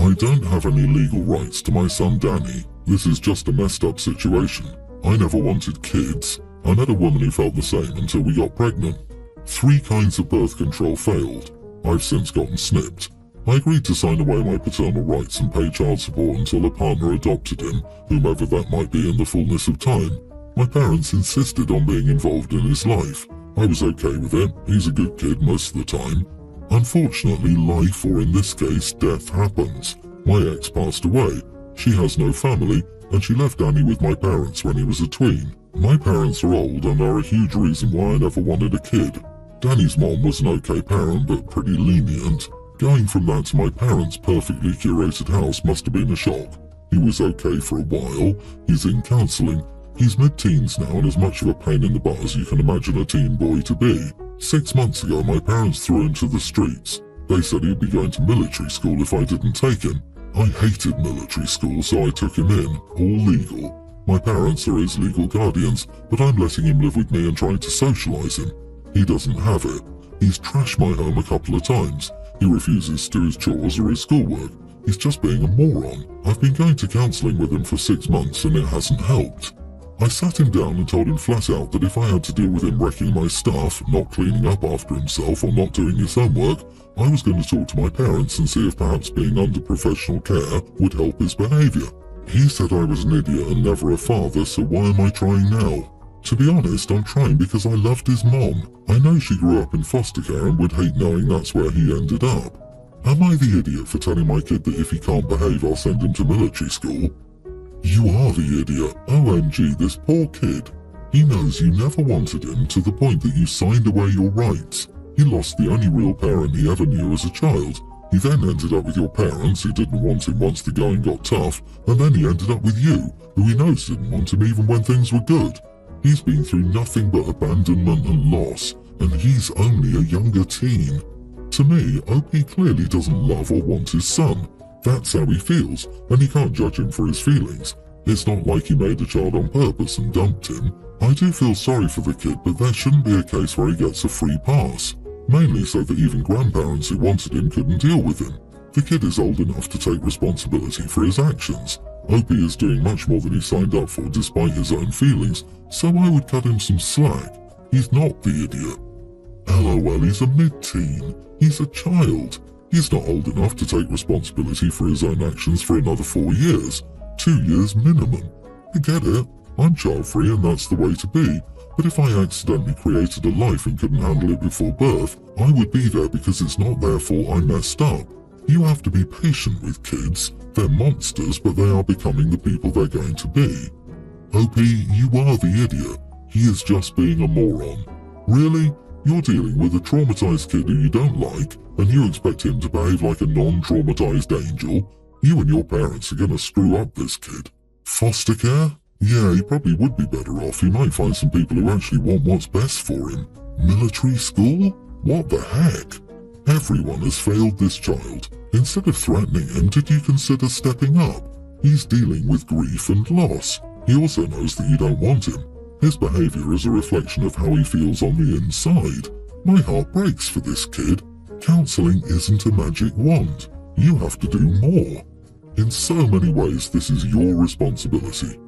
I don't have any legal rights to my son Danny. This is just a messed up situation. I never wanted kids. I met a woman who felt the same until we got pregnant. 3 kinds of birth control failed. I've since gotten snipped. I agreed to sign away my paternal rights and pay child support until a partner adopted him, whomever that might be in the fullness of time. My parents insisted on being involved in his life. I was okay with it. He's a good kid most of the time. Unfortunately, life, or in this case, death happens. My ex passed away. She has no family, and she left Danny with my parents when he was a tween. My parents are old and are a huge reason why I never wanted a kid. Danny's mom was an okay parent, but pretty lenient. Going from that to my parents' perfectly curated house must have been a shock. He was okay for a while. He's in counselling. He's mid-teens now and as much of a pain in the butt as you can imagine a teen boy to be. 6 months ago, my parents threw him to the streets. They said he'd be going to military school if I didn't take him. I hated military school, so I took him in, all legal. My parents are his legal guardians, but I'm letting him live with me and trying to socialise him. He doesn't have it. He's trashed my home a couple of times. He refuses to do his chores or his schoolwork. He's just being a moron. I've been going to counselling with him for 6 months and it hasn't helped. I sat him down and told him flat out that if I had to deal with him wrecking my stuff, not cleaning up after himself or not doing his homework, I was going to talk to my parents and see if perhaps being under professional care would help his behaviour. He said I was an idiot and never a father, so why am I trying now? To be honest, I'm trying because I loved his mom. I know she grew up in foster care and would hate knowing that's where he ended up. Am I the idiot for telling my kid that if he can't behave I'll send him to military school? You are the idiot. OMG, this poor kid. He knows you never wanted him to the point that you signed away your rights. He lost the only real parent he ever knew as a child. He then ended up with your parents who didn't want him once the going got tough, and then he ended up with you, who he knows didn't want him even when things were good. He's been through nothing but abandonment and loss, and he's only a younger teen. To me, OP clearly doesn't love or want his son. That's how he feels, and you can't judge him for his feelings. It's not like he made a child on purpose and dumped him. I do feel sorry for the kid, but there shouldn't be a case where he gets a free pass. Mainly so that even grandparents who wanted him couldn't deal with him. The kid is old enough to take responsibility for his actions. OP is doing much more than he signed up for despite his own feelings, so I would cut him some slack. He's not the idiot. LOL, he's a mid-teen. He's a child. He's not old enough to take responsibility for his own actions for another 4 years. 2 years minimum. I get it. I'm child-free and that's the way to be. But if I accidentally created a life and couldn't handle it before birth, I would be there because it's not their fault I messed up. You have to be patient with kids. They're monsters, but they are becoming the people they're going to be. OP, you are the idiot. He is just being a moron. Really? You're dealing with a traumatized kid who you don't like, and you expect him to behave like a non-traumatized angel? You and your parents are going to screw up this kid. Foster care? Yeah, he probably would be better off. He might find some people who actually want what's best for him. Military school? What the heck? Everyone has failed this child. Instead of threatening him, did you consider stepping up? He's dealing with grief and loss. He also knows that you don't want him. His behavior is a reflection of how he feels on the inside. My heart breaks for this kid. Counseling isn't a magic wand. You have to do more. In so many ways, this is your responsibility.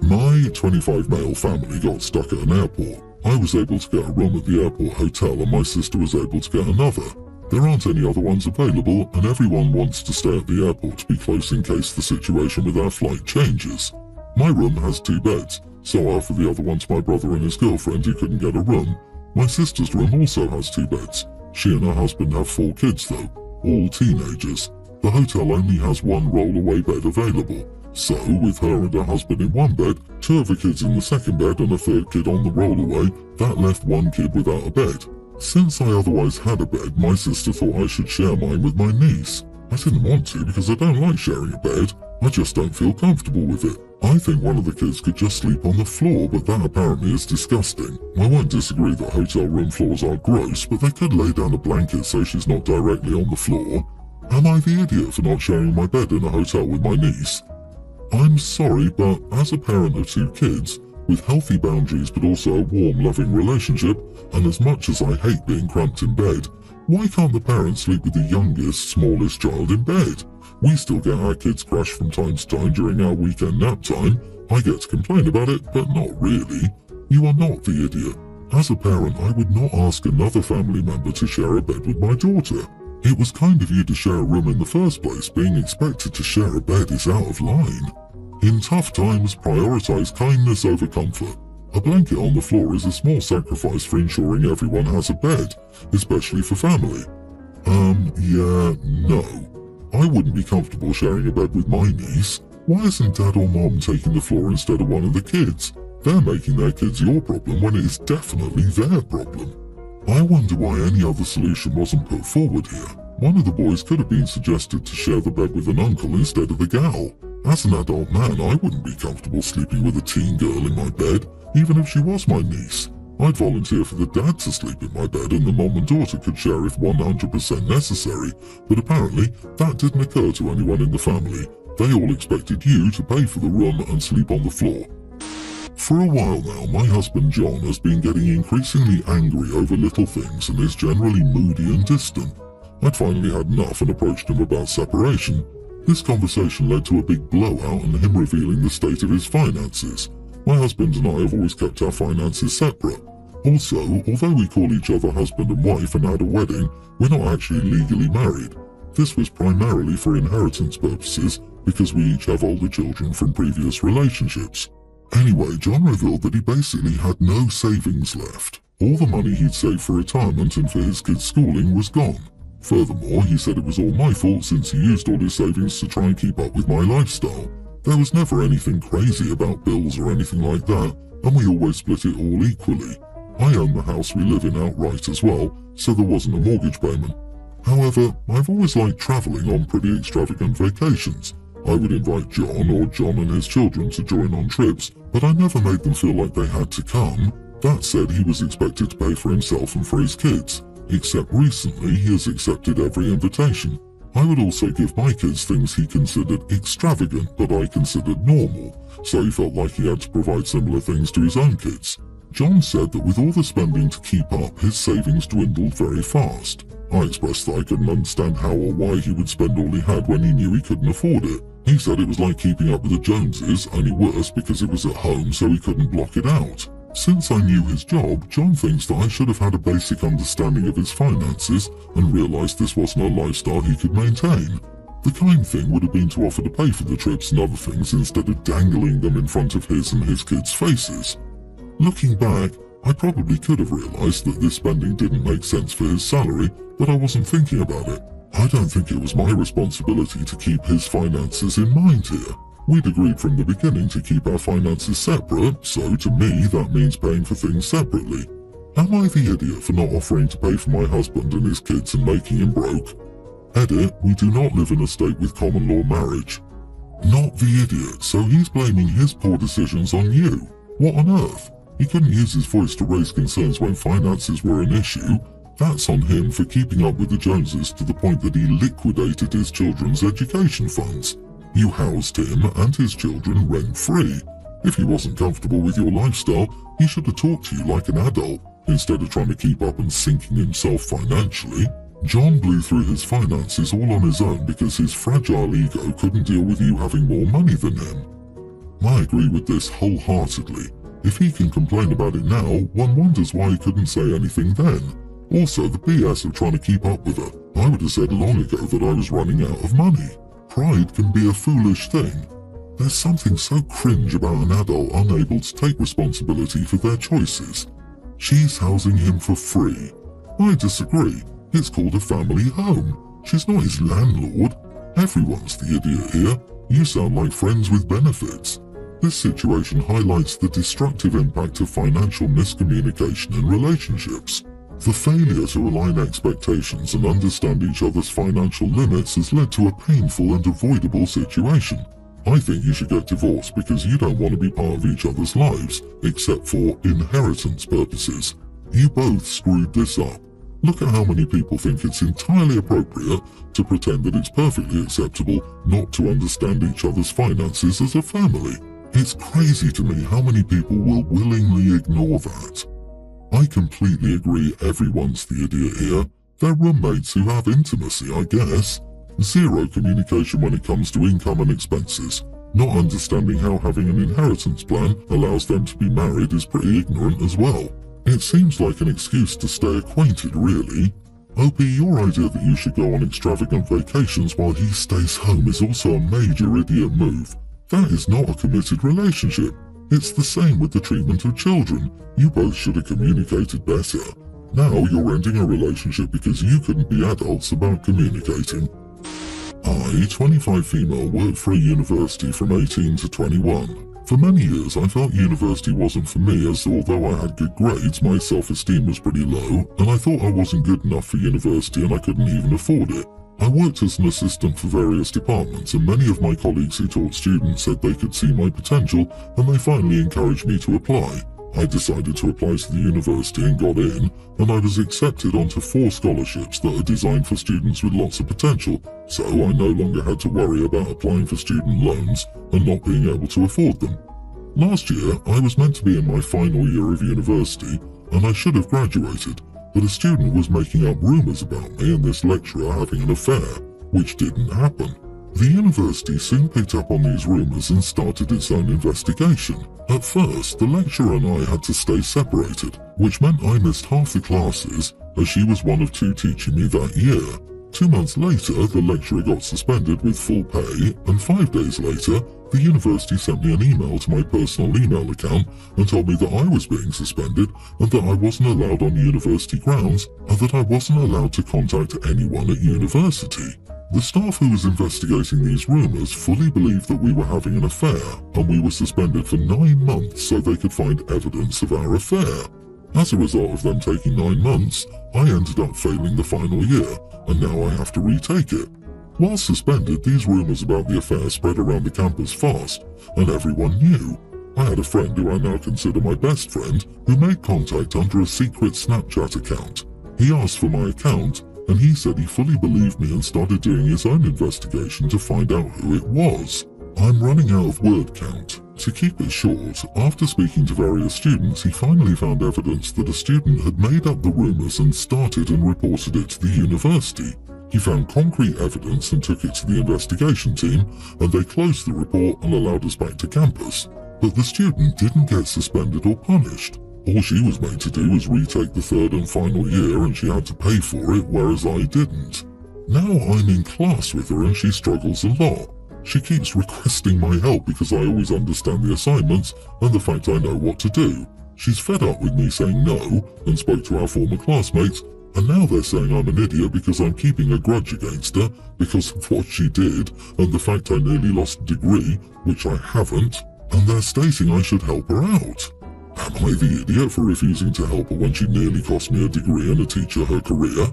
My 25 male family got stuck at an airport. I was able to get a room at the airport hotel and my sister was able to get another. There aren't any other ones available and everyone wants to stay at the airport to be close in case the situation with our flight changes. My room has 2 beds, so I offered the other one to my brother and his girlfriend who couldn't get a room. My sister's room also has 2 beds. She and her husband have 4 kids though, all teenagers. The hotel only has 1 roll-away bed available. So, with her and her husband in 1 bed, 2 of the kids in the 2nd bed and a 3rd kid on the rollaway, that left 1 kid without a bed. Since I otherwise had a bed, my sister thought I should share mine with my niece. I didn't want to because I don't like sharing a bed. I just don't feel comfortable with it. I think one of the kids could just sleep on the floor, but that apparently is disgusting. I won't disagree that hotel room floors are gross, but they could lay down a blanket so she's not directly on the floor. Am I the idiot for not sharing my bed in a hotel with my niece? I'm sorry, but as a parent of 2 kids, with healthy boundaries but also a warm, loving relationship, and as much as I hate being cramped in bed, why can't the parents sleep with the youngest, smallest child in bed? We still get our kids crashed from time to time during our weekend nap time. I get to complain about it, but not really. You are not the idiot. As a parent, I would not ask another family member to share a bed with my daughter. It was kind of you to share a room in the first place. Being expected to share a bed is out of line. In tough times, prioritize kindness over comfort. A blanket on the floor is a small sacrifice for ensuring everyone has a bed, especially for family. Yeah, no. I wouldn't be comfortable sharing a bed with my niece. Why isn't dad or mom taking the floor instead of one of the kids? They're making their kids your problem when it is definitely their problem. I wonder why any other solution wasn't put forward here. One of the boys could have been suggested to share the bed with an uncle instead of a gal. As an adult man, I wouldn't be comfortable sleeping with a teen girl in my bed, even if she was my niece. I'd volunteer for the dad to sleep in my bed and the mom and daughter could share if 100% necessary, but apparently that didn't occur to anyone in the family. They all expected you to pay for the room and sleep on the floor. For a while now, my husband John has been getting increasingly angry over little things and is generally moody and distant. I'd finally had enough and approached him about separation. This conversation led to a big blowout and him revealing the state of his finances. My husband and I have always kept our finances separate. Also, although we call each other husband and wife and had a wedding, we're not actually legally married. This was primarily for inheritance purposes because we each have older children from previous relationships. Anyway, John revealed that he basically had no savings left. All the money he'd saved for retirement and for his kids' schooling was gone. Furthermore, he said it was all my fault since he used all his savings to try and keep up with my lifestyle. There was never anything crazy about bills or anything like that, and we always split it all equally. I own the house we live in outright as well, so there wasn't a mortgage payment. However, I've always liked travelling on pretty extravagant vacations. I would invite John or John and his children to join on trips, but I never made them feel like they had to come. That said, he was expected to pay for himself and for his kids. Except recently, he has accepted every invitation. I would also give my kids things he considered extravagant, but I considered normal, so he felt like he had to provide similar things to his own kids. John said that with all the spending to keep up, his savings dwindled very fast. I expressed that I couldn't understand how or why he would spend all he had when he knew he couldn't afford it. He said it was like keeping up with the Joneses, only worse because it was at home so he couldn't block it out. Since I knew his job, John thinks that I should have had a basic understanding of his finances and realised this wasn't a lifestyle he could maintain. The kind thing would have been to offer to pay for the trips and other things instead of dangling them in front of his and his kids' faces. Looking back, I probably could have realised that this spending didn't make sense for his salary, but I wasn't thinking about it. I don't think it was my responsibility to keep his finances in mind here. We'd agreed from the beginning to keep our finances separate, so to me that means paying for things separately. Am I the idiot for not offering to pay for my husband and his kids and making him broke? Edit, we do not live in a state with common law marriage. Not the idiot, so he's blaming his poor decisions on you. What on earth? He couldn't use his voice to raise concerns when finances were an issue. That's on him for keeping up with the Joneses to the point that he liquidated his children's education funds. You housed him and his children rent-free. If he wasn't comfortable with your lifestyle, he should have talked to you like an adult, instead of trying to keep up and sinking himself financially. John blew through his finances all on his own because his fragile ego couldn't deal with you having more money than him. I agree with this wholeheartedly. If he can complain about it now, one wonders why he couldn't say anything then. Also, the BS of trying to keep up with her. I would have said long ago that I was running out of money. Pride can be a foolish thing. There's something so cringe about an adult unable to take responsibility for their choices. She's housing him for free. I disagree. It's called a family home. She's not his landlord. Everyone's the idiot here. You sound like friends with benefits. This situation highlights the destructive impact of financial miscommunication in relationships. The failure to align expectations and understand each other's financial limits has led to a painful and avoidable situation. I think you should get divorced because you don't want to be part of each other's lives, except for inheritance purposes. You both screwed this up. Look at how many people think it's entirely appropriate to pretend that it's perfectly acceptable not to understand each other's finances as a family. It's crazy to me how many people will willingly ignore that. I completely agree everyone's the idiot here. They're roommates who have intimacy, I guess. Zero communication when it comes to income and expenses. Not understanding how having an inheritance plan allows them to be married is pretty ignorant as well. It seems like an excuse to stay acquainted, really. OP, your idea that you should go on extravagant vacations while he stays home is also a major idiot move. That is not a committed relationship. It's the same with the treatment of children. You both should have communicated better. Now you're ending a relationship because you couldn't be adults about communicating. I, 25 female, worked for a university from 18 to 21. For many years I felt university wasn't for me, as although I had good grades, my self-esteem was pretty low, and I thought I wasn't good enough for university and I couldn't even afford it. I worked as an assistant for various departments, and many of my colleagues who taught students said they could see my potential, and they finally encouraged me to apply. I decided to apply to the university and got in, and I was accepted onto 4 scholarships that are designed for students with lots of potential, so I no longer had to worry about applying for student loans and not being able to afford them. Last year, I was meant to be in my final year of university, and I should have graduated, but a student was making up rumours about me and this lecturer having an affair, which didn't happen. The university soon picked up on these rumours and started its own investigation. At first, the lecturer and I had to stay separated, which meant I missed half the classes, as she was one of 2 teaching me that year. 2 months later, the lecturer got suspended with full pay, and 5 days later, the university sent me an email to my personal email account and told me that I was being suspended and that I wasn't allowed on university grounds and that I wasn't allowed to contact anyone at university. The staff who was investigating these rumours fully believed that we were having an affair, and we were suspended for 9 months so they could find evidence of our affair. As a result of them taking 9 months, I ended up failing the final year, and now I have to retake it. While suspended, these rumours about the affair spread around the campus fast, and everyone knew. I had a friend who I now consider my best friend, who made contact under a secret Snapchat account. He asked for my account, and he said he fully believed me and started doing his own investigation to find out who it was. I'm running out of word count. To keep it short, after speaking to various students, he finally found evidence that a student had made up the rumours and started and reported it to the university. He found concrete evidence and took it to the investigation team, and they closed the report and allowed us back to campus. But the student didn't get suspended or punished. All she was made to do was retake the 3rd and final year, and she had to pay for it, whereas I didn't. Now I'm in class with her and she struggles a lot. She keeps requesting my help because I always understand the assignments and the fact I know what to do. She's fed up with me saying no and spoke to our former classmates, and now they're saying I'm an idiot because I'm keeping a grudge against her because of what she did and the fact I nearly lost a degree, which I haven't, and they're stating I should help her out. Am I the idiot for refusing to help her when she nearly cost me a degree and a teacher her career?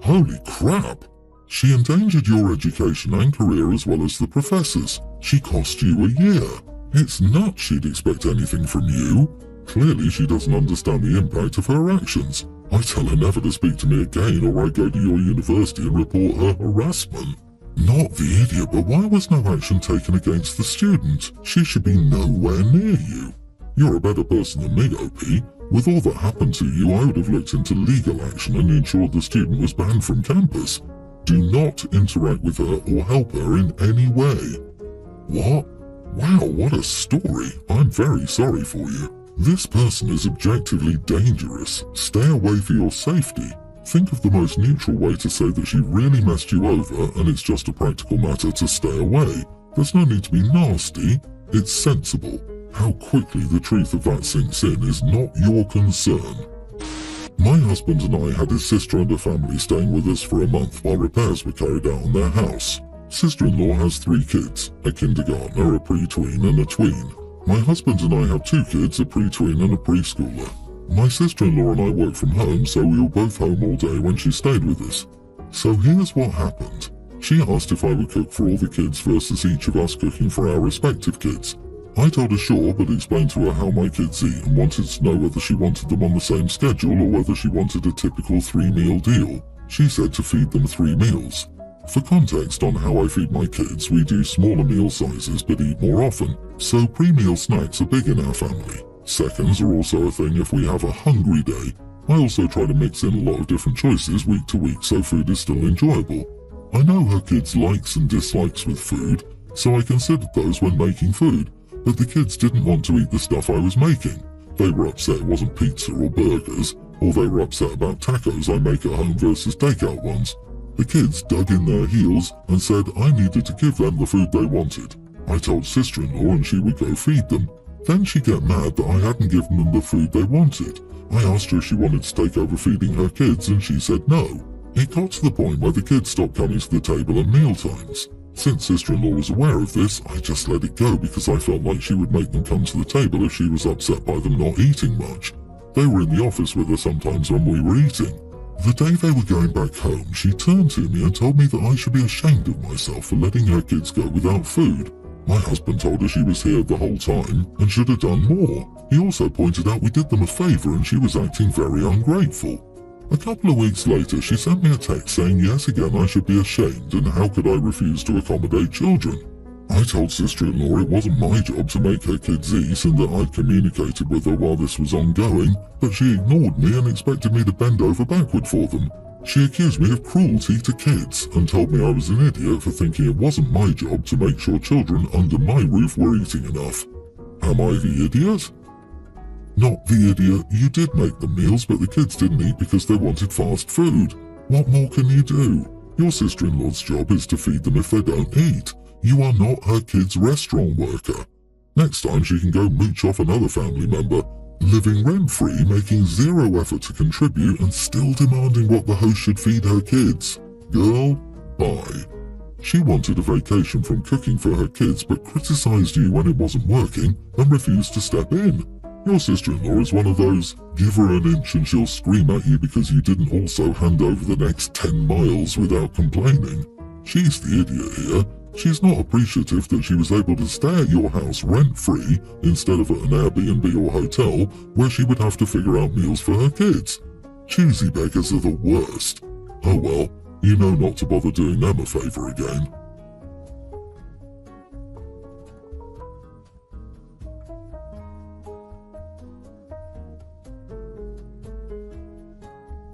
Holy crap! She endangered your education and career as well as the professors. She cost you a year. It's nuts she'd expect anything from you. Clearly she doesn't understand the impact of her actions. I tell her never to speak to me again, or I go to your university and report her harassment. Not the idiot, but why was no action taken against the student? She should be nowhere near you. You're a better person than me, OP. With all that happened to you, I would have looked into legal action and ensured the student was banned from campus. Do not interact with her or help her in any way. What? Wow, what a story. I'm very sorry for you. This person is objectively dangerous. Stay away for your safety. Think of the most neutral way to say that she really messed you over and it's just a practical matter to stay away. There's no need to be nasty. It's sensible. How quickly the truth of that sinks in is not your concern. My husband and I had his sister and her family staying with us for a month while repairs were carried out on their house. Sister-in-law has 3 kids, a kindergartner, a pre-tween and a tween. My husband and I have 2 kids, a pre-tween and a preschooler. My sister-in-law and I work from home, so we were both home all day when she stayed with us. So here's what happened. She asked if I would cook for all the kids versus each of us cooking for our respective kids. I told her sure, but explained to her how my kids eat and wanted to know whether she wanted them on the same schedule or whether she wanted a typical 3-meal deal. She said to feed them 3 meals. For context on how I feed my kids, we do smaller meal sizes but eat more often, so pre-meal snacks are big in our family. Seconds are also a thing if we have a hungry day. I also try to mix in a lot of different choices week to week so food is still enjoyable. I know her kids' likes and dislikes with food, so I considered those when making food, but the kids didn't want to eat the stuff I was making. They were upset it wasn't pizza or burgers, or they were upset about tacos I make at home versus takeout ones. The kids dug in their heels and said I needed to give them the food they wanted. I told sister-in-law and she would go feed them. Then she got mad that I hadn't given them the food they wanted. I asked her if she wanted to take over feeding her kids and she said no. It got to the point where the kids stopped coming to the table at meal times. Since sister-in-law was aware of this, I just let it go because I felt like she would make them come to the table if she was upset by them not eating much. They were in the office with her sometimes when we were eating. The day they were going back home, she turned to me and told me that I should be ashamed of myself for letting her kids go without food. My husband told her she was here the whole time and should have done more. He also pointed out we did them a favour and she was acting very ungrateful. A couple of weeks later, she sent me a text saying yes again I should be ashamed and how could I refuse to accommodate children. I told sister-in-law it wasn't my job to make her kids eat and that I'd communicated with her while this was ongoing, but she ignored me and expected me to bend over backward for them. She accused me of cruelty to kids and told me I was an idiot for thinking it wasn't my job to make sure children under my roof were eating enough. Am I the idiot? Not the idiot. You did make them meals, but the kids didn't eat because they wanted fast food. What more can you do? Your sister-in-law's job is to feed them if they don't eat. You are not her kid's restaurant worker. Next time she can go mooch off another family member, living rent-free, making zero effort to contribute and still demanding what the host should feed her kids. Girl, bye. She wanted a vacation from cooking for her kids but criticized you when it wasn't working and refused to step in. Your sister-in-law is one of those, give her an inch and she'll scream at you because you didn't also hand over the next 10 miles without complaining. She's the idiot here. She's not appreciative that she was able to stay at your house rent-free instead of at an Airbnb or hotel where she would have to figure out meals for her kids. Choosy beggars are the worst. Oh well, you know not to bother doing them a favour again.